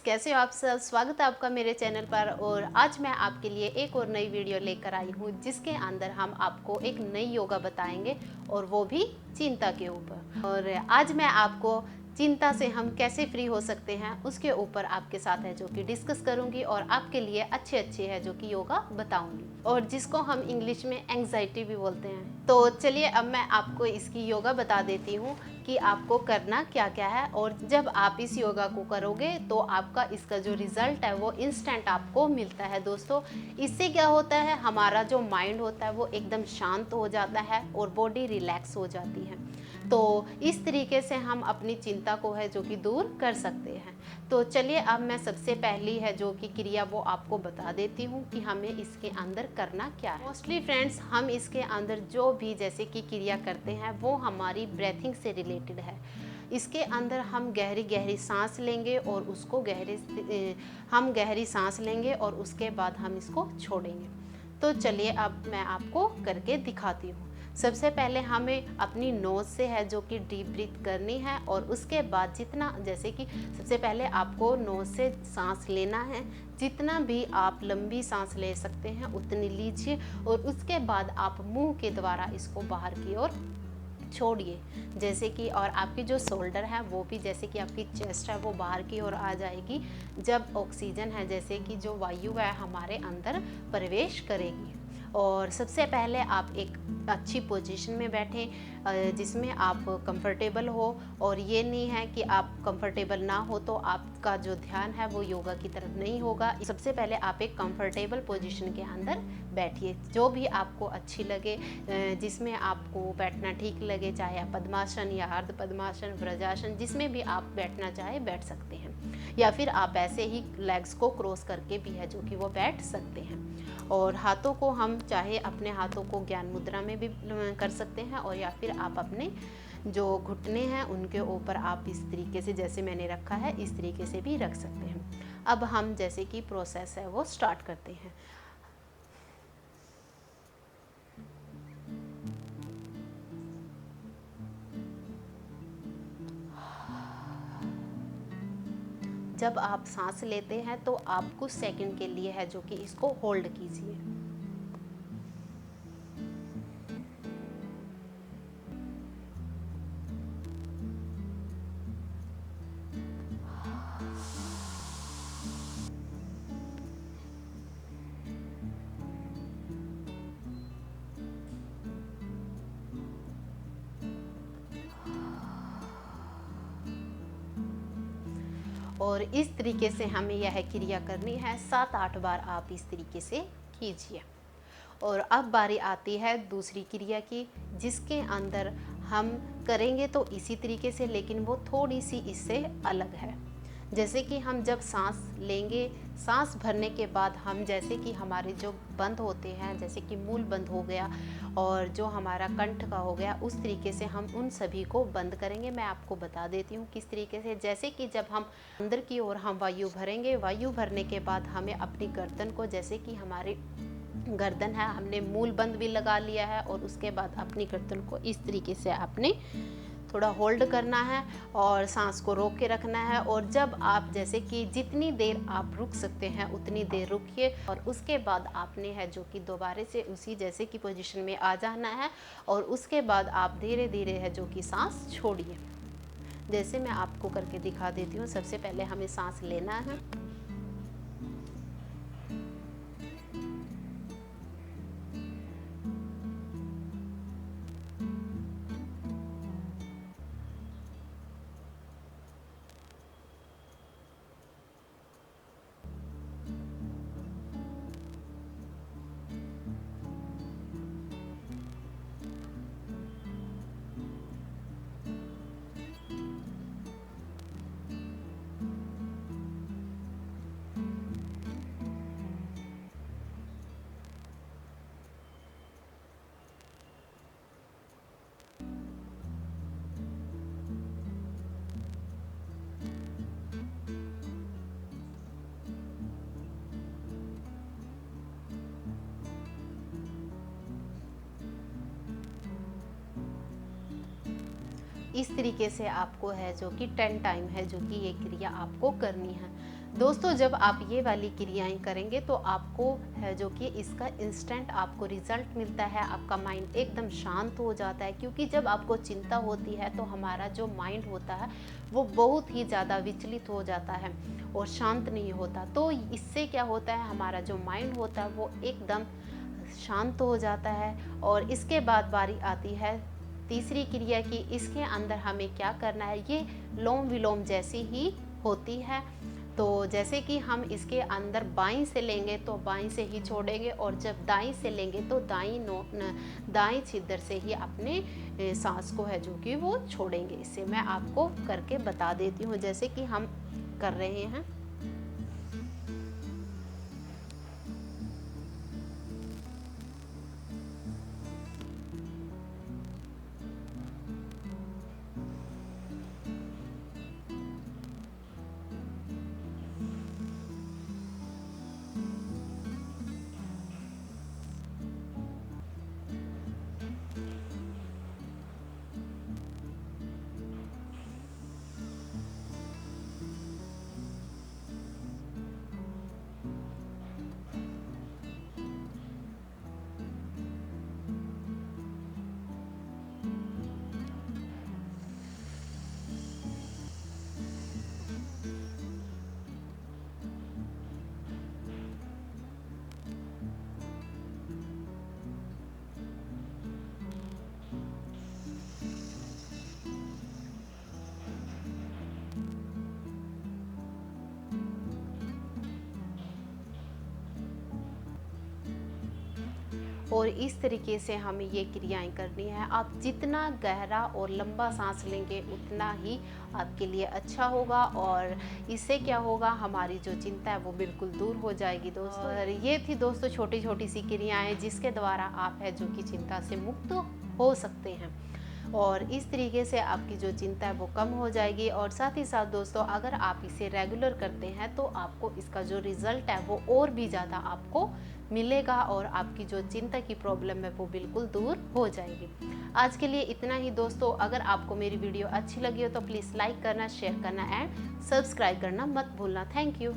कैसे हो आप सब। स्वागत है आपका मेरे चैनल पर। और आज मैं आपके लिए एक और नई वीडियो लेकर आई हूँ जिसके अंदर हम आपको एक नई योगा बताएंगे और वो भी चिंता के ऊपर। और आज मैं आपको चिंता से हम कैसे फ्री हो सकते हैं उसके ऊपर आपके साथ है जो कि डिस्कस करूंगी और आपके लिए अच्छे अच्छे है जो कि योगा बताऊंगी और जिसको हम इंग्लिश में एंग्जाइटी भी बोलते हैं। तो चलिए अब मैं आपको इसकी योगा बता देती हूँ कि आपको करना क्या क्या है। और जब आप इस योगा को करोगे तो आपका इसका जो रिजल्ट है वो इंस्टेंट आपको मिलता है दोस्तों। इससे क्या होता है, हमारा जो माइंड होता है वो एकदम शांत हो जाता है और बॉडी रिलैक्स हो जाती है। तो इस तरीके से हम अपनी चिंता को है जो कि दूर कर सकते हैं। तो चलिए अब मैं सबसे पहली है जो कि क्रिया वो आपको बता देती हूँ कि हमें इसके अंदर करना क्या है। मोस्टली फ्रेंड्स हम इसके अंदर जो भी जैसे कि क्रिया करते हैं वो हमारी ब्रेथिंग से रिलेटेड है। इसके अंदर हम गहरी गहरी सांस लेंगे और उसको हम गहरी सांस लेंगे और उसके बाद हम इसको छोड़ेंगे। तो चलिए अब मैं आपको करके दिखाती हूँ। सबसे पहले हमें अपनी नोज से है जो कि डीप ब्रीथ करनी है और उसके बाद जितना जैसे कि सबसे पहले आपको नोज से सांस लेना है। जितना भी आप लंबी सांस ले सकते हैं उतनी लीजिए और उसके बाद आप मुंह के द्वारा इसको बाहर की ओर छोड़िए। जैसे कि और आपकी जो शोल्डर है वो भी जैसे कि आपकी चेस्ट है वो बाहर की ओर आ जाएगी जब ऑक्सीजन है जैसे कि जो वायु है हमारे अंदर प्रवेश करेगी। और सबसे पहले आप एक अच्छी पोजीशन में बैठें जिसमें आप कंफर्टेबल हो। और ये नहीं है कि आप कंफर्टेबल ना हो तो आपका जो ध्यान है वो योगा की तरफ नहीं होगा। सबसे पहले आप एक कंफर्टेबल पोजीशन के अंदर बैठिए जो भी आपको अच्छी लगे, जिसमें आपको बैठना ठीक लगे, चाहे आप पद्मासन या अर्ध पद्मासन, व्रजासन, जिसमें भी आप बैठना चाहे बैठ सकते हैं। या फिर आप ऐसे ही लेग्स को क्रॉस करके भी है जो कि वो बैठ सकते हैं। और हाथों को हम चाहे अपने हाथों को ज्ञान मुद्रा में भी कर सकते हैं और या फिर आप अपने जो घुटने हैं उनके ऊपर आप इस तरीके से जैसे मैंने रखा है इस तरीके से भी रख सकते हैं। अब हम जैसे कि प्रोसेस है वो स्टार्ट करते हैं। जब आप सांस लेते हैं तो आप कुछ सेकंड के लिए है जो कि इसको होल्ड कीजिए। और इस तरीके से हमें यह क्रिया करनी है 7-8 बार आप इस तरीके से कीजिए। और अब बारी आती है दूसरी क्रिया की जिसके अंदर हम करेंगे तो इसी तरीके से लेकिन वो थोड़ी सी इससे अलग है। जैसे कि हम जब सांस लेंगे, सांस भरने के बाद हम जैसे कि हमारे जो बंद होते हैं जैसे कि मूल बंद हो गया और जो हमारा कंठ का हो गया उस तरीके से हम उन सभी को बंद करेंगे। मैं आपको बता देती हूँ किस तरीके से। जैसे कि जब हम अंदर की ओर हम वायु भरेंगे, वायु भरने के बाद हमें अपनी गर्दन को जैसे कि हमारे गर्दन है हमने मूल बंद भी लगा लिया है और उसके बाद अपनी गर्दन को इस तरीके से आपने थोड़ा होल्ड करना है और सांस को रोक के रखना है। और जब आप जैसे कि जितनी देर आप रुक सकते हैं उतनी देर रुकिए और उसके बाद आपने है जो कि दोबारा से उसी जैसे कि पोजीशन में आ जाना है और उसके बाद आप धीरे धीरे है जो कि सांस छोड़िए। जैसे मैं आपको करके दिखा देती हूँ। सबसे पहले हमें सांस लेना है, इस तरीके से आपको है जो कि 10 टाइम है जो कि ये क्रिया आपको करनी है। दोस्तों जब आप ये वाली क्रियाएं करेंगे तो आपको है जो कि इसका इंस्टेंट आपको रिजल्ट मिलता है, आपका माइंड एकदम शांत हो जाता है। क्योंकि जब आपको चिंता होती है तो हमारा जो माइंड होता है वो बहुत ही ज़्यादा विचलित हो जाता है और शांत नहीं होता। तो इससे क्या होता है, हमारा जो माइंड होता है वो एकदम शांत हो जाता है। और इसके बाद बारी आती है तीसरी क्रिया की। इसके अंदर हमें क्या करना है, ये लोम विलोम जैसी ही होती है। तो जैसे कि हम इसके अंदर बाईं से लेंगे तो बाईं से ही छोड़ेंगे, और जब दाईं से लेंगे तो दाईं छिद्र से ही अपने सांस को है जो कि वो छोड़ेंगे। इससे मैं आपको करके बता देती हूँ जैसे कि हम कर रहे हैं। और इस तरीके से हमें ये क्रियाएं करनी है। आप जितना गहरा और लंबा सांस लेंगे उतना ही आपके लिए अच्छा होगा, और इससे क्या होगा, हमारी जो चिंता है वो बिल्कुल दूर हो जाएगी दोस्तों। और ये थी दोस्तों छोटी छोटी सी क्रियाएं जिसके द्वारा आप है जो कि चिंता से मुक्त हो सकते हैं, और इस तरीके से आपकी जो चिंता है वो कम हो जाएगी। और साथ ही साथ दोस्तों अगर आप इसे रेगुलर करते हैं तो आपको इसका जो रिज़ल्ट है वो और भी ज़्यादा आपको मिलेगा, और आपकी जो चिंता की प्रॉब्लम है वो बिल्कुल दूर हो जाएगी। आज के लिए इतना ही दोस्तों। अगर आपको मेरी वीडियो अच्छी लगी हो तो प्लीज़ लाइक करना, शेयर करना एंड सब्सक्राइब करना मत भूलना। Thank you.